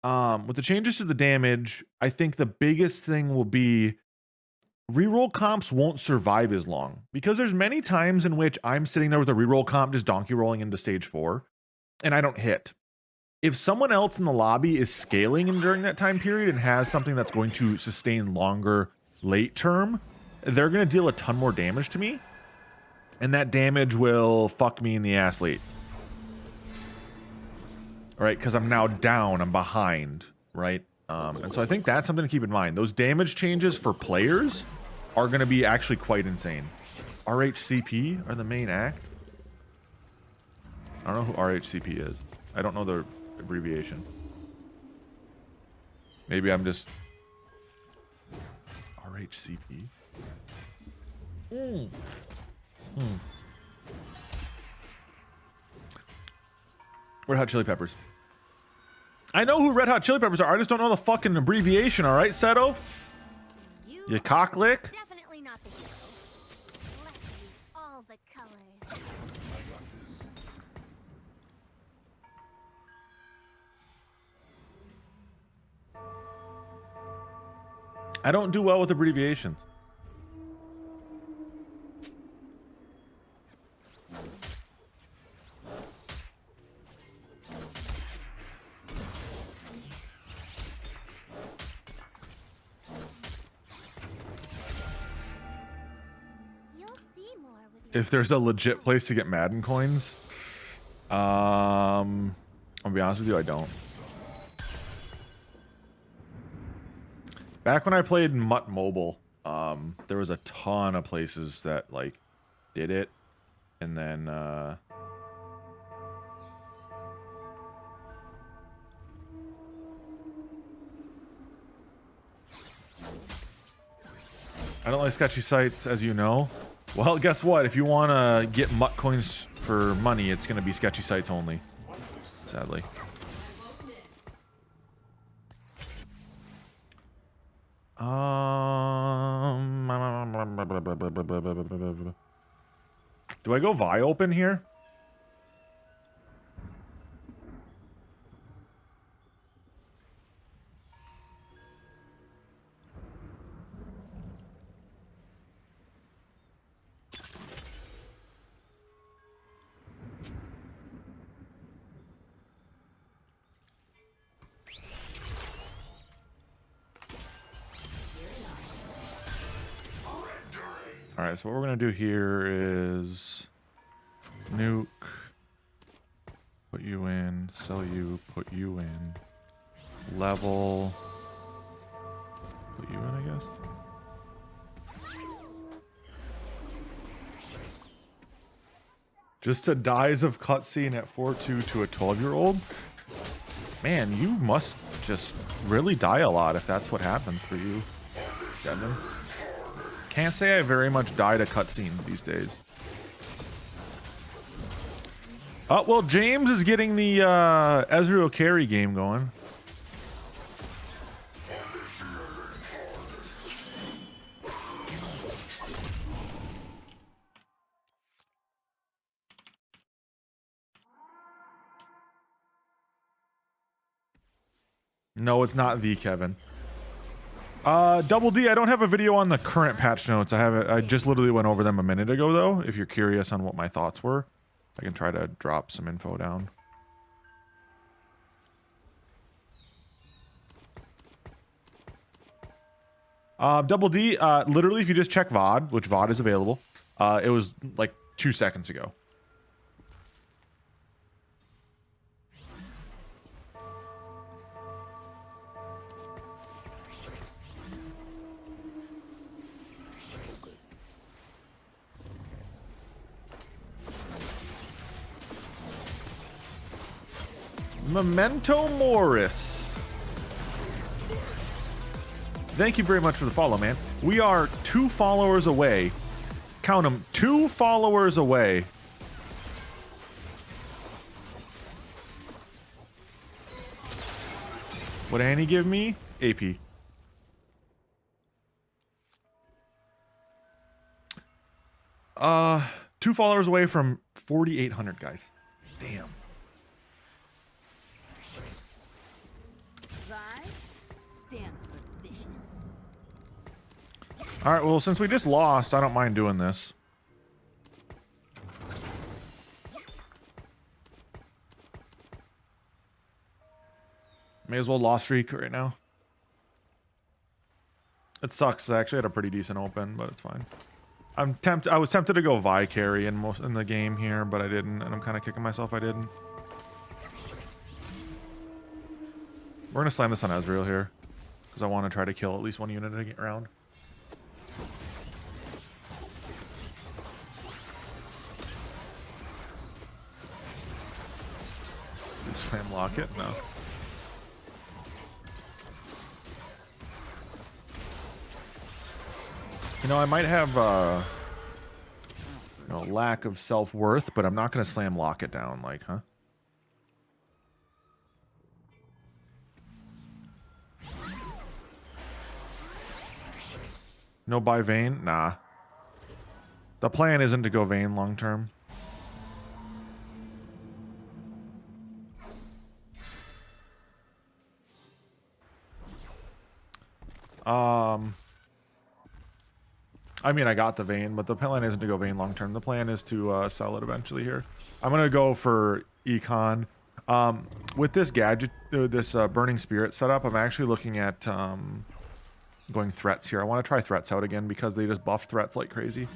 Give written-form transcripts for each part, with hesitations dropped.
With the changes to the damage, I think the biggest thing will be reroll comps won't survive as long, because there's many times in which I'm sitting there with a reroll comp just donkey rolling into stage 4 and I don't hit. If someone else in the lobby is scaling in during that time period and has something that's going to sustain longer late term, they're going to deal a ton more damage to me, and that damage will fuck me in the ass late. Right, because I'm now down, I'm behind, right? And so I think that's something to keep in mind. Those damage changes for players are going to be actually quite insane. RHCP are the main act? I don't know who RHCP is. I don't know the abbreviation. Maybe I'm just... RHCP? Red Hot Chili Peppers. I know who Red Hot Chili Peppers are. I just don't know the fucking abbreviation, all right, Seto? You cocklick? Definitely not the hero. Let's use all the colors. I don't do well with abbreviations. If there's a legit place to get Madden coins, I'll be honest with you, I don't. Back when I played Mutt Mobile, there was a ton of places that like did it, and then I don't like sketchy sites, as you know. Well, guess what? If you want to get Mutt coins for money, it's going to be sketchy sites only, sadly. Do I go Vi open here? Alright, so what we're going to do here is nuke, put you in, sell you, put you in, level, put you in, I guess. Just a dies of cutscene at 4-2 to a 12-year-old? Man, you must just really die a lot if that's what happens for you, Devin. Can't say I very much died a cutscene these days. Oh, well, James is getting the Ezreal carry game going. No, it's not the Kevin. Double D, I don't have a video on the current patch notes. I just literally went over them a minute ago, though. If you're curious on what my thoughts were, I can try to drop some info down. Double D, literally, if you just check VOD, which VOD is available, it was like 2 seconds ago. Memento Morris. Thank you very much for the follow, man. We are 2 followers away. Count them, 2 followers away. What Annie give me? AP. Uh, 2 followers away from 4,800 guys. Damn. stands for vicious. All right, well, since we just lost, I don't mind doing this. May as well lost streak right now. It sucks. I actually had a pretty decent open, but it's fine. I was tempted to go Vi carry in the game here, but I didn't, and I'm kind of kicking myself I didn't. We're gonna slam this on Ezreal here, because I want to try to kill at least one unit a round. Slam lock it? No. You know, I might have you know, lack of self-worth, but I'm not going to slam lock it down, like, huh? No buy Vayne? Nah. The plan isn't to go Vayne long term. I mean, I got the Vayne, but the plan isn't to go Vayne long term. The plan is to sell it eventually here. I'm gonna go for Econ. With this gadget, this Burning Spirit setup, I'm actually looking at going threats here. I want to try threats out again because they just buff threats like crazy.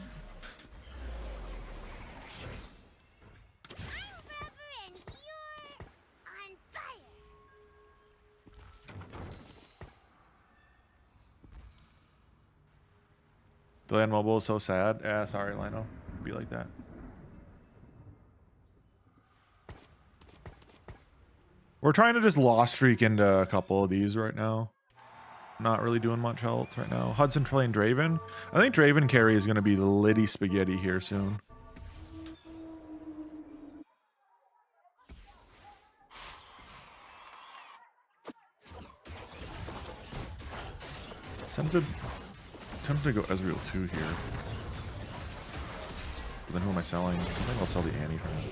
The land mobile is so sad. Yeah, sorry, Lino. It'd be like that. We're trying to just lost streak into a couple of these right now. Not really doing much else right now. Hudson playing Draven. I think Draven carry is going to be Liddy Spaghetti here soon. Tempted to go Ezreal 2 here. But then who am I selling? I think I'll sell the Annie for him.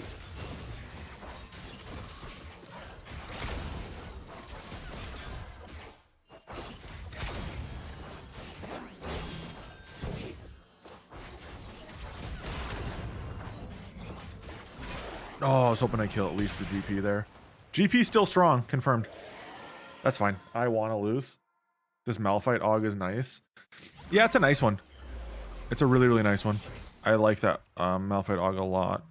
Oh, I was hoping I'd kill at least the GP there. GP still strong, confirmed. That's fine. I want to lose. This Malphite Aug is nice. Yeah, it's a nice one. It's a really, really nice one. I like that Malphite Aug a lot.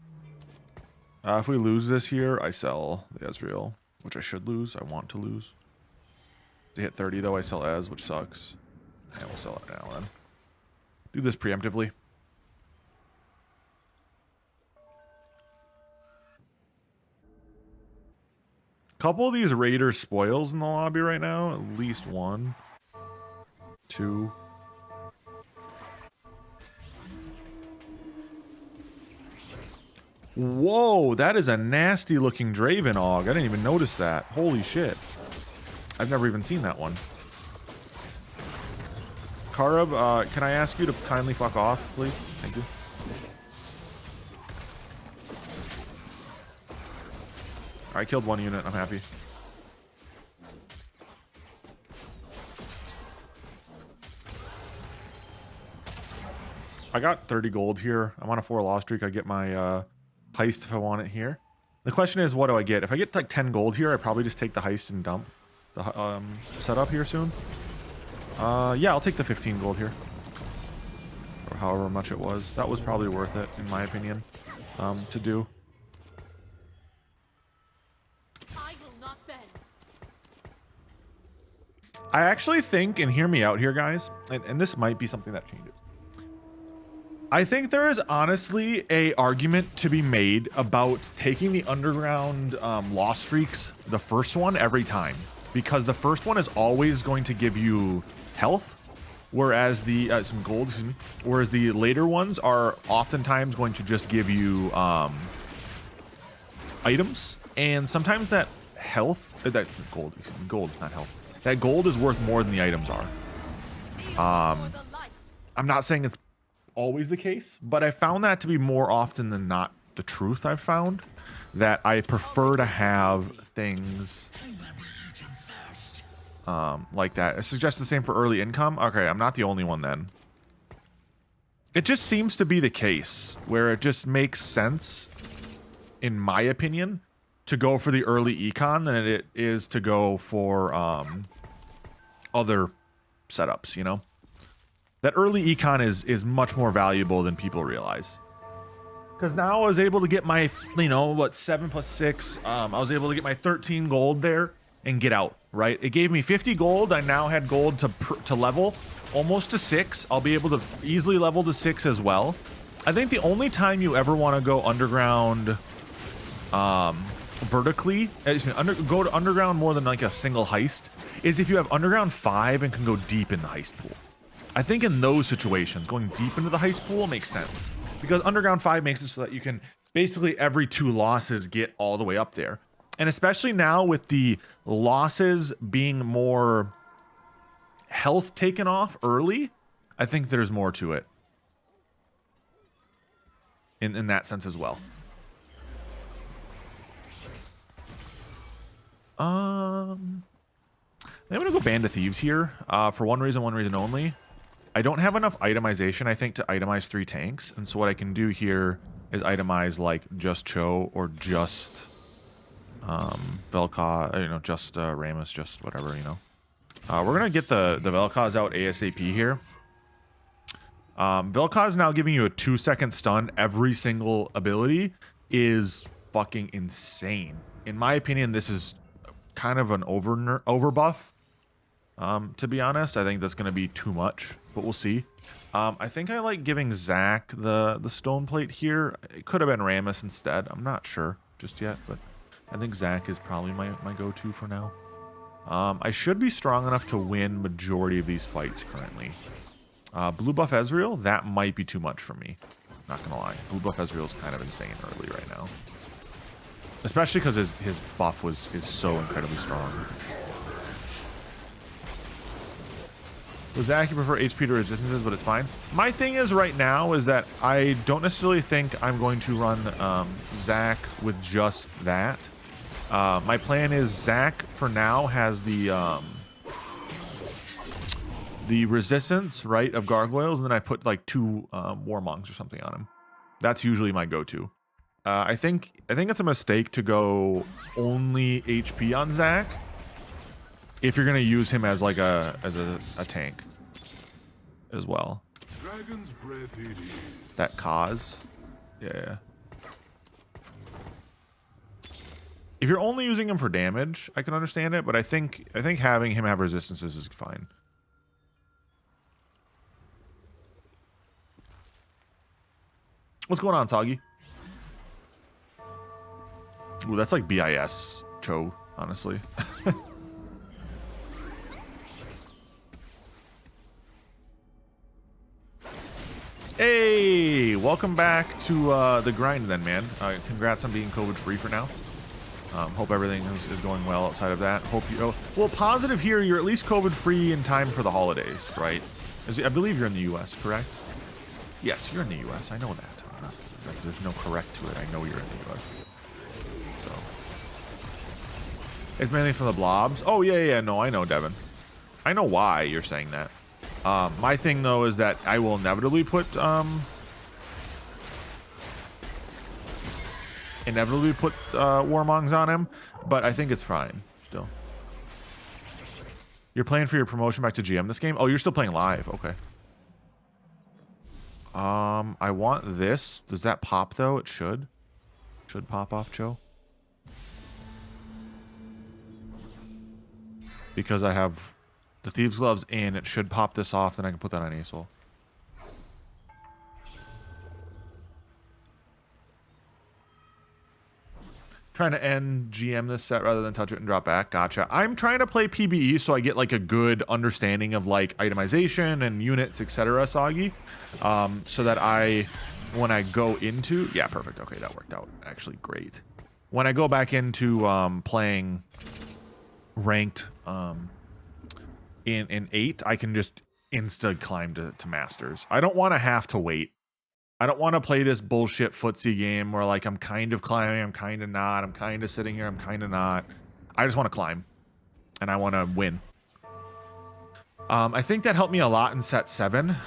If we lose this here, I sell the Ezreal, which I should lose. I want to lose. To hit 30, though, I sell Ez, which sucks. And we'll sell it now, then. Do this preemptively. Couple of these Raider spoils in the lobby right now. At least one. Two. Whoa, that is a nasty looking Draven Aug. I didn't even notice that. Holy shit. I've never even seen that one. Karab, can I ask you to kindly fuck off, please? Thank you. I killed one unit. I'm happy. I got 30 gold here. I'm on a 4 loss streak. I get my heist if I want it here. The question is, what do I get? If I get like 10 gold here, I probably just take the heist and dump the setup here soon. Yeah, I'll take the 15 gold here. Or however much it was. That was probably worth it, in my opinion, to do. I actually think, and hear me out here, guys, and this might be something that changes. I think there is honestly a argument to be made about taking the underground loss streaks, the first one, every time. Because the first one is always going to give you health, whereas the, some gold, excuse me, whereas the later ones are oftentimes going to just give you items. And sometimes that health, that gold, excuse me, gold, not health. That gold is worth more than the items are. I'm not saying it's always the case, but I found that to be more often than not the truth. I've found that I prefer to have things like that. It suggests the same for early income. Okay, I'm not the only one then. It just seems to be the case where it just makes sense, in my opinion, to go for the early econ than it is to go for other setups, you know? That early econ is much more valuable than people realize. Because now I was able to get my, you know, what, 7 plus 6. I was able to get my 13 gold there and get out, right? It gave me 50 gold. I now had gold to level almost to 6. I'll be able to easily level to 6 as well. I think the only time you ever want to go underground vertically, go to underground more than like a single heist, is if you have underground 5 and can go deep in the heist pool. I think in those situations, going deep into the heist pool makes sense. Because underground 5 makes it so that you can basically every 2 losses get all the way up there. And especially now with the losses being more health taken off early, I think there's more to it. In that sense as well. I'm gonna go Band of Thieves here for one reason only. I don't have enough itemization, I think, to itemize 3 tanks, and so what I can do here is itemize like just Cho or just Vel'Koz, you know, just Rammus, just whatever, you know. We're gonna get the Vel'Koz out ASAP here. Vel'Koz now giving you a 2-second stun every single ability is fucking insane. In my opinion, this is kind of an over buff. To be honest, I think that's going to be too much, but we'll see. I think I like giving Zach the stone plate here. It could have been Rammus instead. I'm not sure just yet, but I think Zach is probably my go-to for now. I should be strong enough to win majority of these fights currently. Blue buff Ezreal, that might be too much for me. Not gonna lie. Blue buff Ezreal is kind of insane early right now. Especially because his buff is so incredibly strong. With Zach, you prefer HP to resistances, but it's fine. My thing is right now is that I don't necessarily think I'm going to run Zach with just that. My plan is Zach for now has the resistance, right, of gargoyles, and then I put like 2 warmongs or something on him. That's usually my go-to. I think it's a mistake to go only HP on Zach if you're gonna use him as like a tank as well. Dragon's breath that cause, yeah. If you're only using him for damage, I can understand it, but I think having him have resistances is fine. What's going on, Soggy? Ooh, that's like BIS Cho, honestly. Hey, welcome back to the grind then, man. Congrats on being COVID free for now. Hope everything is going well outside of that. Hope you, well, positive here, you're at least COVID free in time for the holidays, right? I believe you're in the US, correct? Yes, you're in the US, I know that. There's no correct to it, I know you're in the US. So. It's mainly from the blobs. Oh, yeah, no, I know, Devin. I know why you're saying that. My thing though is that I will inevitably put warmongs on him, but I think it's fine still. You're playing for your promotion back to GM this game? Oh, you're still playing live. Okay. I want this. Does that pop though? It should. Should pop off, Joe. Because I have the Thieves' Gloves in, it should pop this off, then I can put that on Aesol. Trying to end GM this set rather than touch it and drop back. Gotcha. I'm trying to play PBE so I get like a good understanding of like itemization and units, etc. Soggy. So that when I go into, yeah, perfect. Okay, that worked out actually great. When I go back into playing ranked in 8, I can just insta climb to masters. I don't want to have to wait. I don't want to play this bullshit footsie game where like I'm kind of climbing, I'm kind of not, I'm kind of sitting here, I'm kind of not. I just want to climb and I want to win. I think that helped me a lot in set 7 and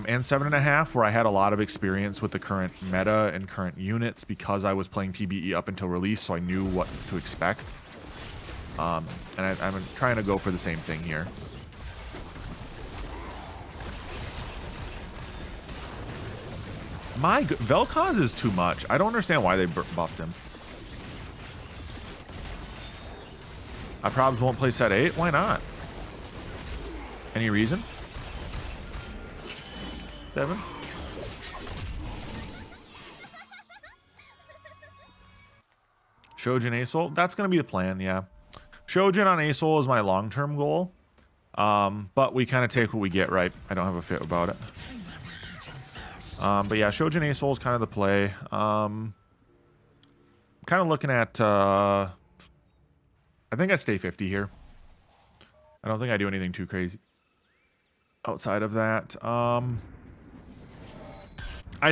7.5, where I had a lot of experience with the current meta and current units because I was playing PBE up until release, so I knew what to expect. And I'm trying to go for the same thing here. Vel'Koz is too much. I don't understand why they buffed him. I probably won't play set 8. Why not? Any reason? 7? Shojin Asol? That's going to be the plan, yeah. Shojin on Asol is my long-term goal. But we kind of take what we get, right? I don't have a fit about it. But yeah, Shojin Asol is kind of the play. I'm kind of looking at... I think I stay 50 here. I don't think I do anything too crazy outside of that. I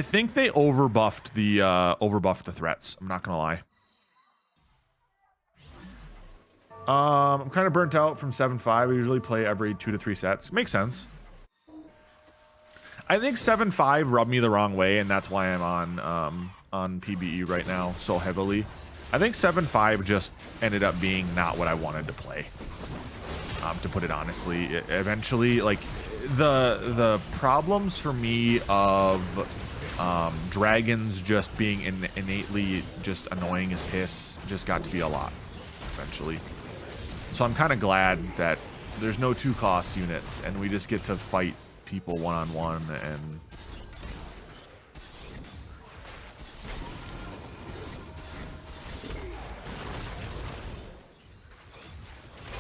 think they overbuffed the threats. I'm not gonna lie. I'm kind of burnt out from 7.5. I usually play every 2 to 3 sets. Makes sense. I think 7.5 rubbed me the wrong way, and that's why I'm on PBE right now so heavily. I think 7.5 just ended up being not what I wanted to play. To put it honestly, eventually, like the problems for me of dragons just being innately just annoying as piss just got to be a lot eventually. So I'm kind of glad that there's no 2-cost units and we just get to fight people one-on-one and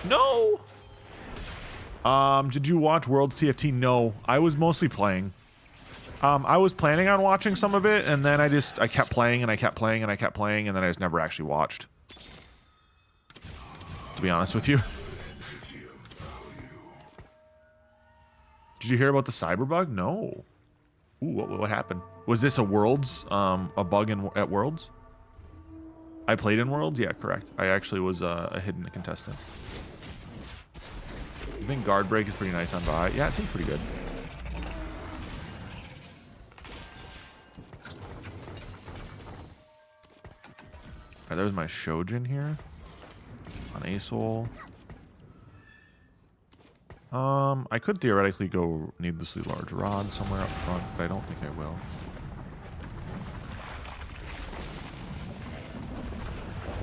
no. Did you watch Worlds TFT? No, I was mostly playing. I was planning on watching some of it, and then I kept playing and I kept playing and I kept playing, and then I just never actually watched. To be honest with you. Did you hear about the cyber bug? No. Ooh, what happened? Was this a Worlds, a bug at Worlds? I played in Worlds? Yeah, correct. I actually was a hidden contestant. I think guard break is pretty nice on Vi. Yeah, it seems pretty good. Alright, there's my Shojin here. On Asol. I could theoretically go needlessly large rod somewhere up front, but I don't think I will.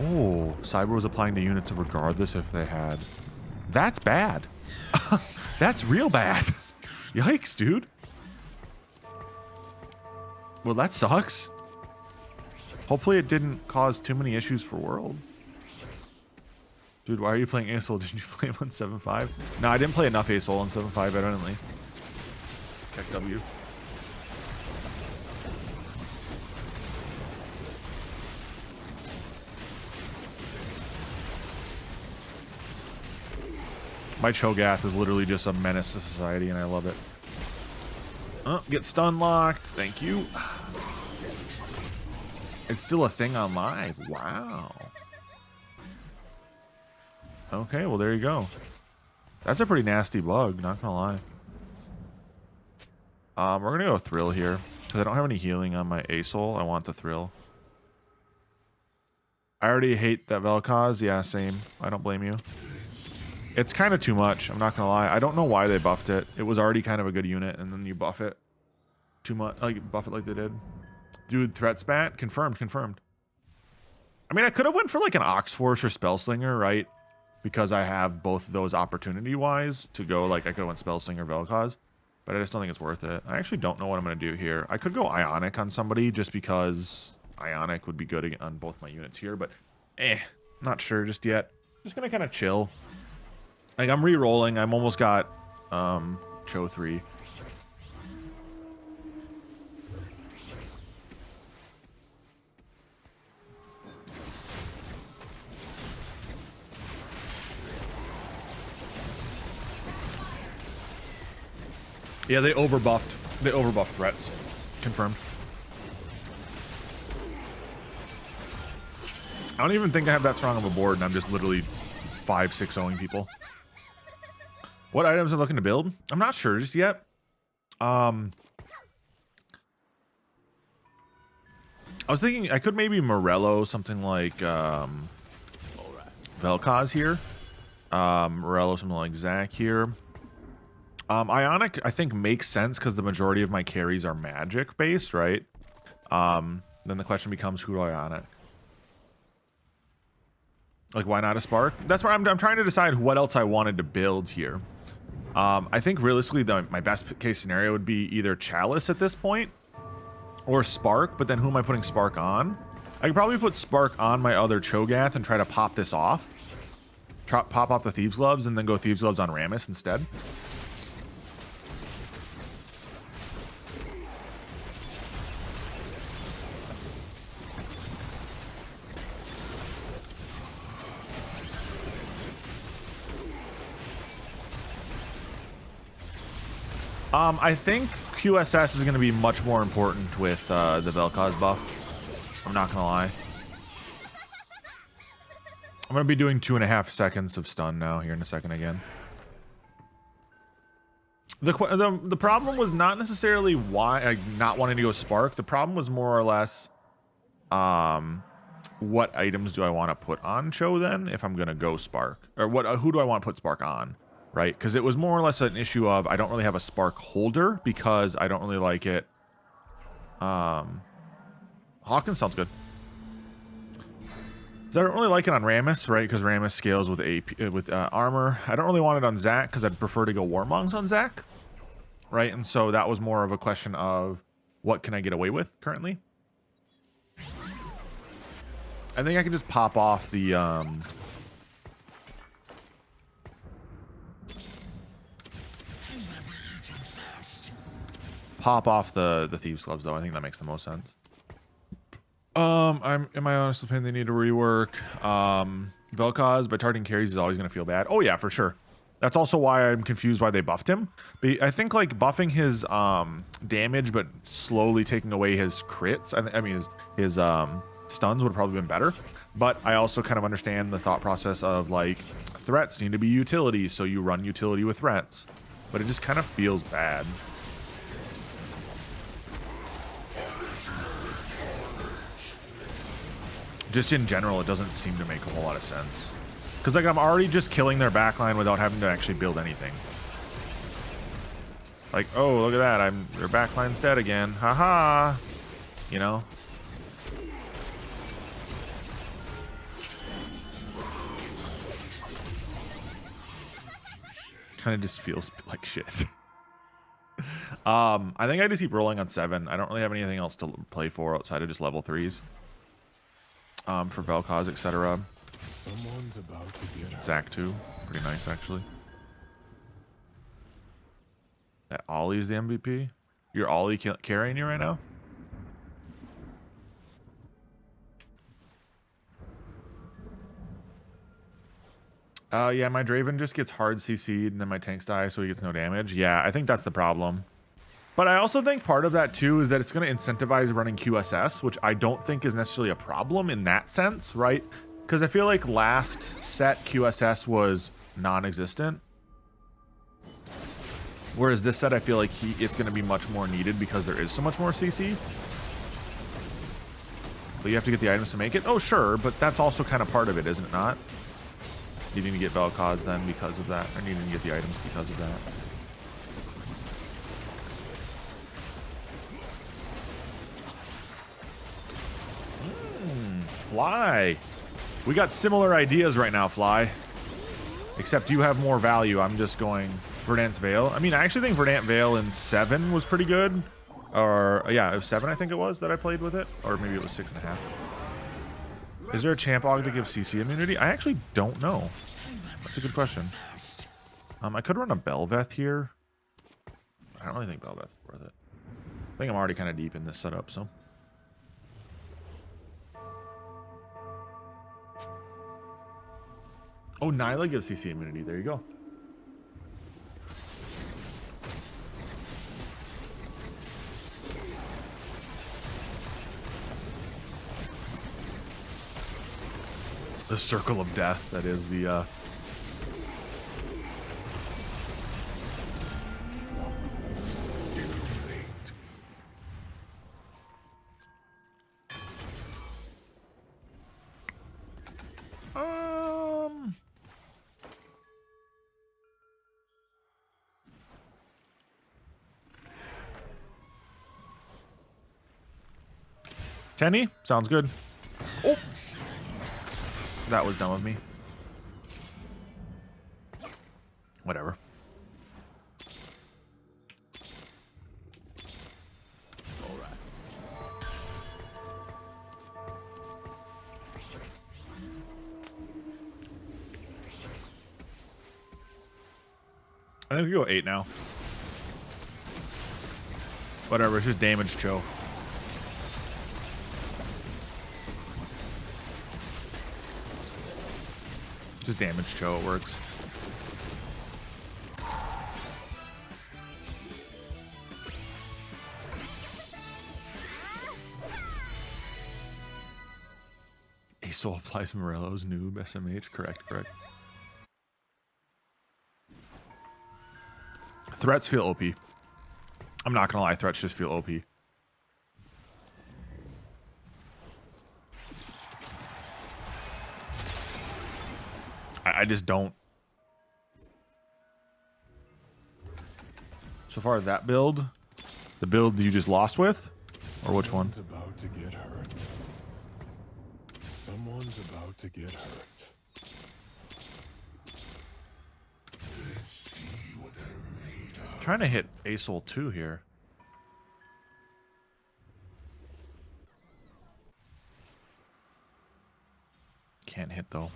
Oh, Cyber was applying to units regardless if they had. That's bad. That's real bad. Yikes, dude. Well, that sucks. Hopefully it didn't cause too many issues for Worlds. Dude, why are you playing Asol? Did you play him on 7.5? No, I didn't play enough Asol on 7.5, evidently. Check W. My Cho'Gath is literally just a menace to society, and I love it. Oh, get stun locked. Thank you. It's still a thing on live. Wow. Okay, well, there you go. That's a pretty nasty bug, not gonna lie. We're gonna go Thrill here, because I don't have any healing on my Asol. I want the Thrill. I already hate that Vel'Koz. Yeah, same. I don't blame you. It's kind of too much, I'm not gonna lie. I don't know why they buffed it. It was already kind of a good unit, and then you buff it too much. Like, buff it like they did. Dude, threat spat? Confirmed. I mean, I could have went for like an Oxforce or Spellslinger, right? Because I have both of those opportunity-wise to go, like, I could have went Spellslinger, Vel'Koz. But I just don't think it's worth it. I actually don't know what I'm going to do here. I could go Ionic on somebody just because Ionic would be good on both my units here. But, not sure just yet. Just going to kind of chill. Like, I'm re-rolling. I'm almost got Cho 3. Yeah, they overbuffed. They overbuffed threats. Confirmed. I don't even think I have that strong of a board, and I'm just literally 5-6-0ing people. What items I'm looking to build? I'm not sure just yet. I was thinking I could maybe Morello something like Vel'Koz here. Morello something like Zac here. Ionic I think makes sense because the majority of my carries are magic based, right? Then the question becomes who do I Ionic? Like why not a Spark? That's where I'm trying to decide what else I wanted to build here. I think realistically my best case scenario would be either Chalice at this point or Spark, but then who am I putting Spark on? I could probably put Spark on my other Cho'Gath and try to pop this off. Pop off the Thieves' Gloves and then go Thieves' Gloves on Rammus instead. I think QSS is going to be much more important with the Vel'Koz buff. I'm not going to lie. I'm going to be doing 2.5 seconds of stun now here in a second again. The problem was not necessarily why not wanting to go Spark. The problem was more or less what items do I want to put on Cho then if I'm going to go Spark? Or who do I want to put Spark on? Right, because it was more or less an issue of I don't really have a Spark holder because I don't really like it. Hawkins sounds good. So I don't really like it on Rammus, right? Because Rammus scales with armor. I don't really want it on Zac because I'd prefer to go Warmongs on Zac, right? And so that was more of a question of what can I get away with currently. I think I can just pop off the Thieves' Gloves though. I think that makes the most sense. Am I honestly opinion they need to rework Vel'Koz by targeting carries is always going to feel bad. Oh yeah, for sure. That's also why I'm confused why they buffed him. But I think like buffing his damage but slowly taking away his crits. I mean his stuns would have probably been better. But I also kind of understand the thought process of like threats need to be utilities, so you run utility with threats. But it just kind of feels bad. Just in general, it doesn't seem to make a whole lot of sense. Because like I'm already just killing their backline without having to actually build anything. Like, oh, look at that. Their backline's dead again. Haha. You know? Kind of just feels like shit. I think I just keep rolling on 7. I don't really have anything else to play for outside of just level 3s. For Vel'Koz, etc. Zac too. Pretty nice, actually. That Ollie's the MVP? You're Ollie carrying you right now? Yeah, my Draven just gets hard CC'd and then my tanks die, so he gets no damage. Yeah, I think that's the problem. But I also think part of that too is that it's going to incentivize running QSS, which I don't think is necessarily a problem in that sense, right? Because I feel like last set QSS was non-existent. Whereas this set I feel like it's going to be much more needed because there is so much more CC. But you have to get the items to make it? Oh, sure, but that's also kind of part of it, isn't it not? Needing to get Vel'Koz then because of that, or needing to get the items because of that. Fly. We got similar ideas right now, Fly. Except you have more value. I'm just going Verdant's Veil. I mean, I actually think Verdant Veil in 7 was pretty good. Or, yeah, it was 7, I think it was, that I played with it. Or maybe it was 6.5. Is there a champ og that gives CC immunity? I actually don't know. That's a good question. I could run a Bel'Veth here. I don't really think Bel'Veth's worth it. I think I'm already kind of deep in this setup, so. Oh, Nyla gives CC immunity. There you go. The circle of death. That is the Kenny, sounds good. Oh, that was dumb of me. Whatever. All right. I think we go 8 now. Whatever, it's just damage Cho. Just damage Cho, it works. Asol applies Morello's noob SMH. Correct. Threats feel OP. I'm not gonna lie, threats just feel OP. I just don't. So far, that build, the build you just lost with, or which one? Someone's about to get hurt. Someone's about to get hurt. Let's see what they're made of. Trying to hit Asol 2 here. Can't hit though.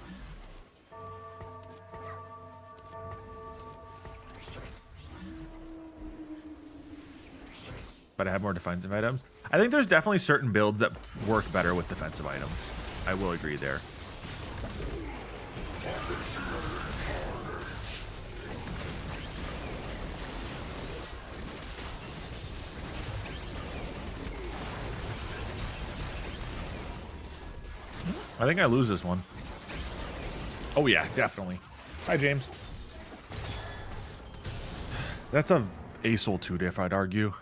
But I have more defensive items. I think there's definitely certain builds that work better with defensive items. I will agree there. I think I lose this one. Oh yeah, definitely. Hi, James. That's a Asol 2 diff, I'd argue.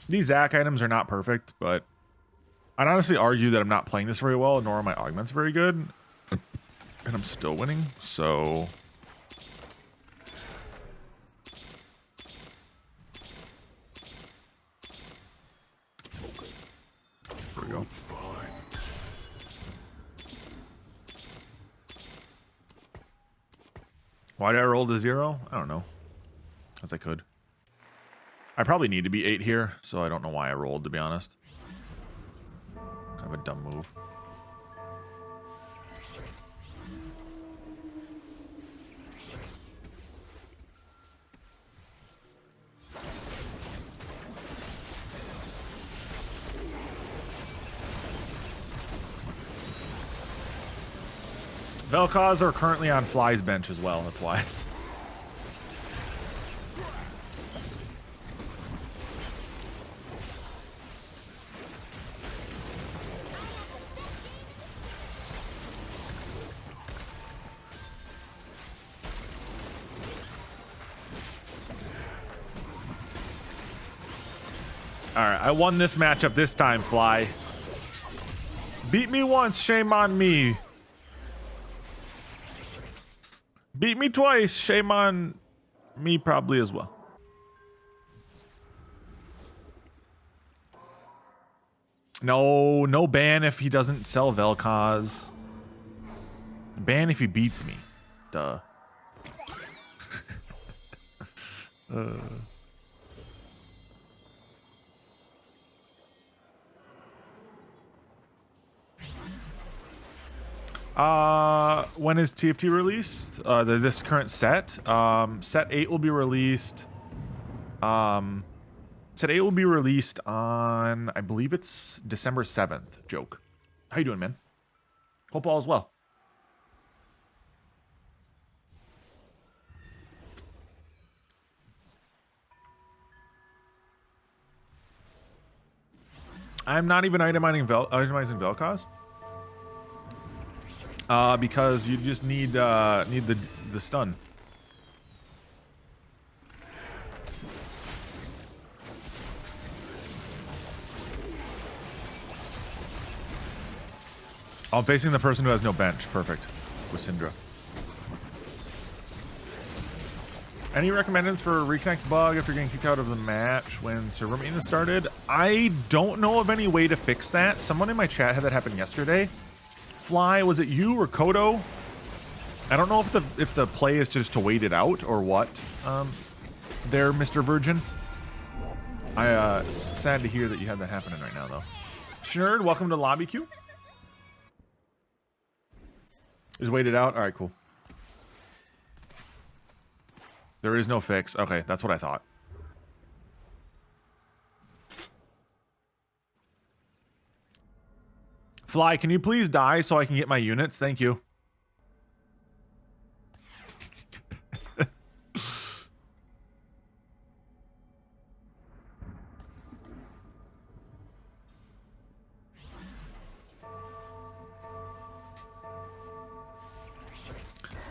These Zac items are not perfect, but I'd honestly argue that I'm not playing this very well, nor are my augments very good. And I'm still winning, so... There we go. Why did I roll to 0? I don't know. Because I could. I probably need to be 8 here, so I don't know why I rolled, to be honest. Kind of a dumb move. Vel'Koz are currently on Fly's bench as well, that's why. Alright, I won this matchup this time, Fly. Beat me once, shame on me. Beat me twice, shame on me probably as well. No ban if he doesn't sell Vel'Koz. Ban if he beats me. Duh. When is TFT released? This current set. Set 8 will be released. Set 8 will be released on, I believe it's December 7th. Joke. How you doing, man? Hope all is well. I'm not even itemizing Vel'Koz. Because you just need the stun. I'm facing the person who has no bench. Perfect. With Syndra. Any recommendations for a reconnect bug if you're getting kicked out of the match when server maintenance started? I don't know of any way to fix that. Someone in my chat had that happen yesterday. Fly, was it you or Kodo? I don't know if the play is just to wait it out or what. There, Mr. Virgin. Sad to hear that you have that happening right now, though. Schnerd, welcome to Lobby Queue. Is waited out? All right, cool. There is no fix. Okay, that's what I thought. Fly, can you please die so I can get my units? Thank you.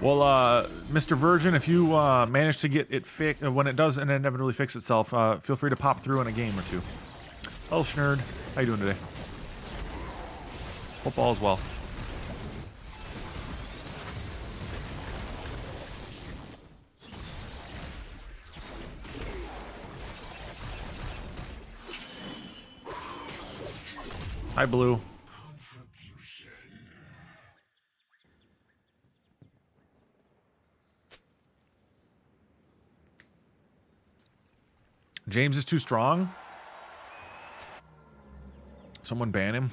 Well, Mr. Virgin, if you manage to get it fixed, when it does inevitably fix itself, feel free to pop through in a game or two. Oh, Schnerd. How you doing today? Hope all is well. Hi, Blue. James is too strong. Someone ban him.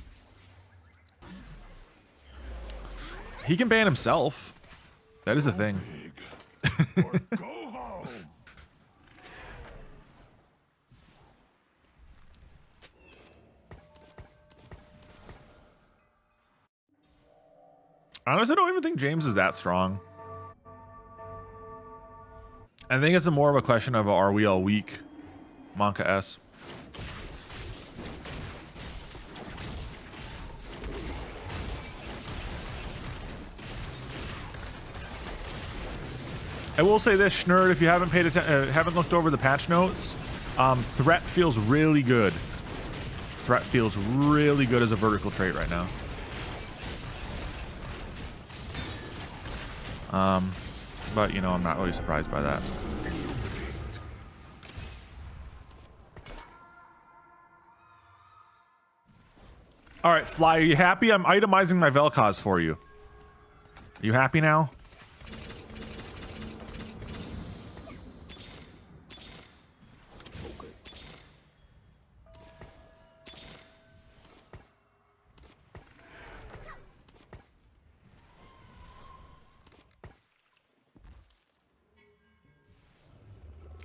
He can ban himself. That is a thing. Go home. Honestly, I don't even think James is that strong. I think it's more of a question of are we all weak? Monka S. I will say this, Schnerd, if you haven't paid attention, haven't looked over the patch notes, threat feels really good. Threat feels really good as a vertical trait right now. But you know, I'm not really surprised by that. All right, Fly, are you happy? I'm itemizing my Vel'Koz for you. Are you happy now?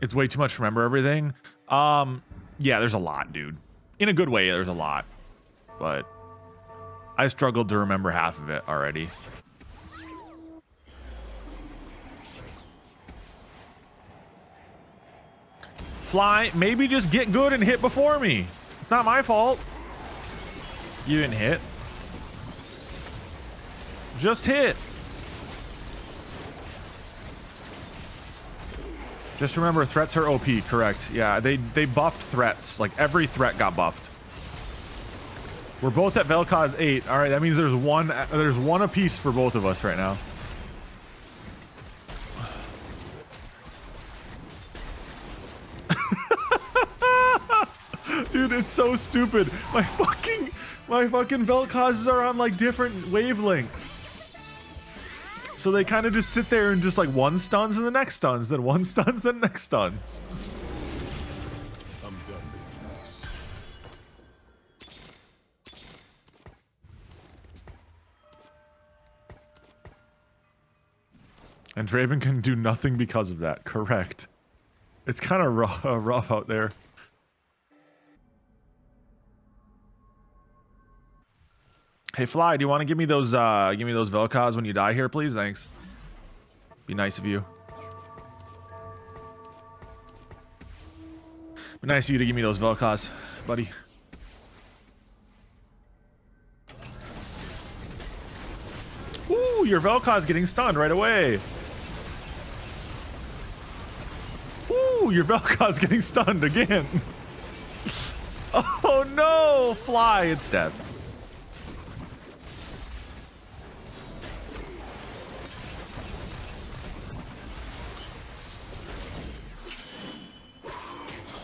It's way too much to remember everything. Yeah, there's a lot, dude. In a good way, there's a lot. But I struggled to remember half of it already. Fly, maybe just get good and hit before me. It's not my fault. You didn't hit. Just hit. Just remember, threats are OP, correct. Yeah, they buffed threats. Like, every threat got buffed. We're both at Vel'Koz 8. All right, that means there's one apiece for both of us right now. Dude, it's so stupid. My fucking Vel'Kozes are on like different wavelengths. So they kind of just sit there and just like one stuns and the next stuns, then one stuns, then next stuns. I'm done being nice. And Draven can do nothing because of that. Correct. It's kind of rough out there. Hey Fly, do you want to give me those Vel'Koz when you die here, please? Thanks. Be nice of you. Be nice of you to give me those Vel'Koz, buddy. Ooh, your Vel'Koz getting stunned right away. Ooh, your Vel'Koz getting stunned again. Oh no, Fly, it's dead.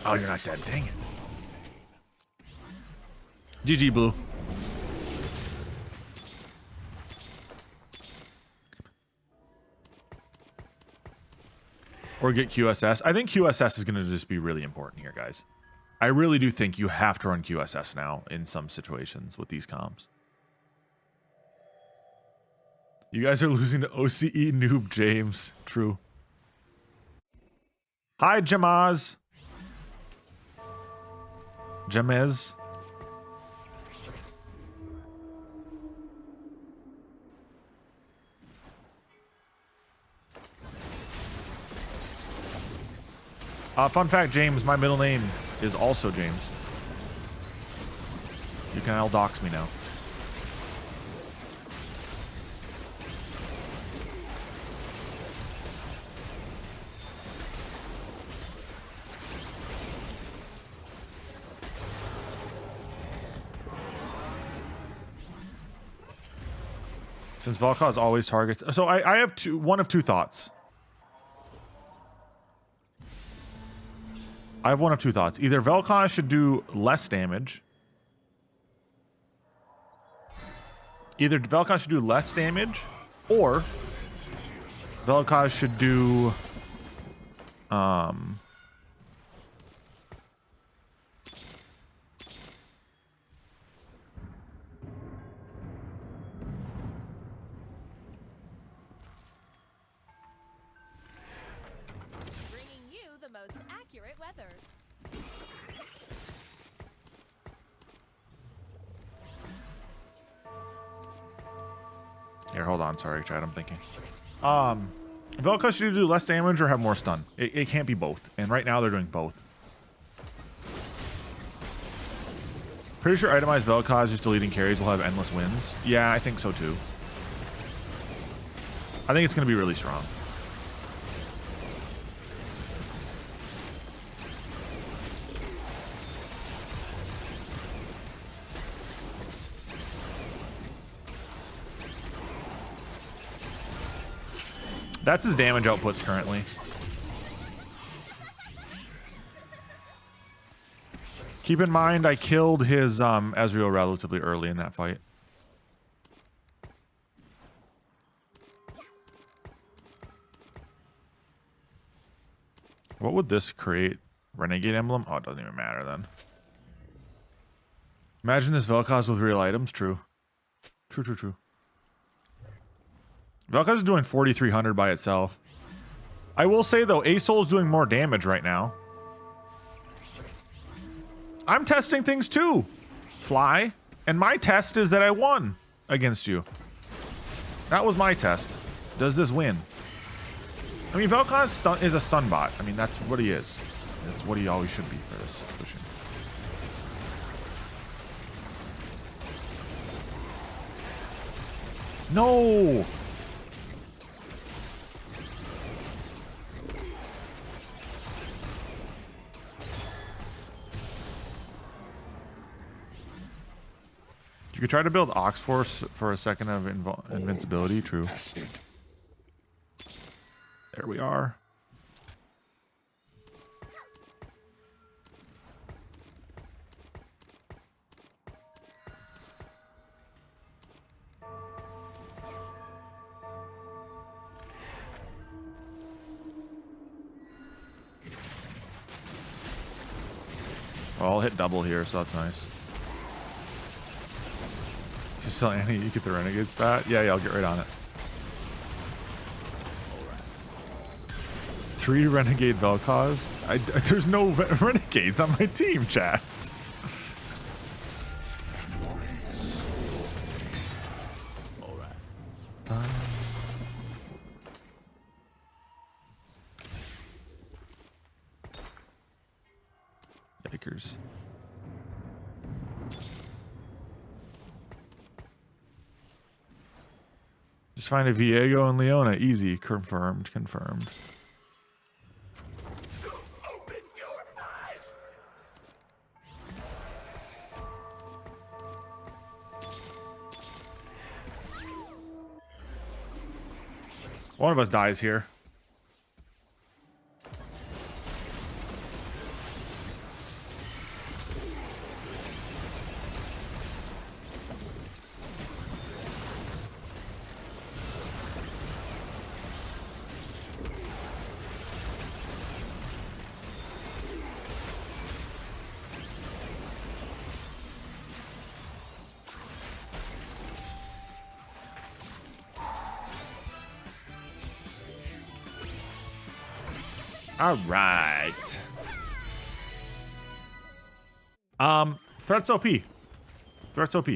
Oh, you're not dead. Dang it. GG, Blue. Or get QSS. I think QSS is going to just be really important here, guys. I really do think you have to run QSS now in some situations with these comps. You guys are losing to OCE noob James. True. Hi, Jamaz. Jamez. Fun fact, James, my middle name is also James. You can all dox me now. Since Vel'Koz always targets... So I have one of two thoughts. I have one of two thoughts. Either Vel'Koz should do less damage. Either Vel'Koz should do less damage, or Vel'Koz should do... Bringing you the most accurate weather. Here, hold on. Sorry, Chad. I'm thinking. Vel'Koz should do less damage or have more stun. It can't be both. And right now they're doing both. Pretty sure itemized Vel'Koz just deleting carries will have endless wins. Yeah, I think so too. I think it's going to be really strong. That's his damage outputs currently. Keep in mind, I killed his Ezreal relatively early in that fight. What would this create? Renegade emblem? Oh, it doesn't even matter then. Imagine this Vel'Koz with real items. True. True, true, true. Vel'Koz is doing 4,300 by itself. I will say, though, ASOL is doing more damage right now. I'm testing things, too, Fly. And my test is that I won against you. That was my test. Does this win? I mean, Vel'Koz is a stun bot. I mean, that's what he is. That's what he always should be for this pushing. No! You could try to build Ox Force for a second of invincibility. True. There we are. Well, I'll hit double here, so that's nice. You sell Annie, you get the Renegade spat? Yeah, I'll get right on it. 3 Renegade Vel'Koz? There's no Renegades on my team, chat. Yikers. Just find a Viego and Leona. Easy. Confirmed. Confirmed. Open your eyes. One of us dies here. All right. Threats OP. Threats OP.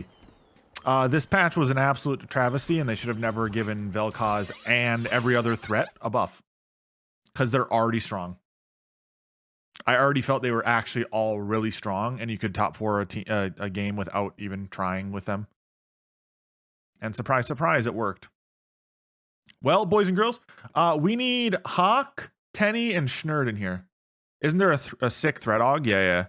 This patch was an absolute travesty, and they should have never given Vel'Koz and every other threat a buff. Because they're already strong. I already felt they were actually all really strong, and you could top 4 a game without even trying with them. And surprise, surprise, it worked. Well, boys and girls, we need Hawk, Tenny, and Schnurd in here. Isn't there a sick threat og? Yeah, yeah.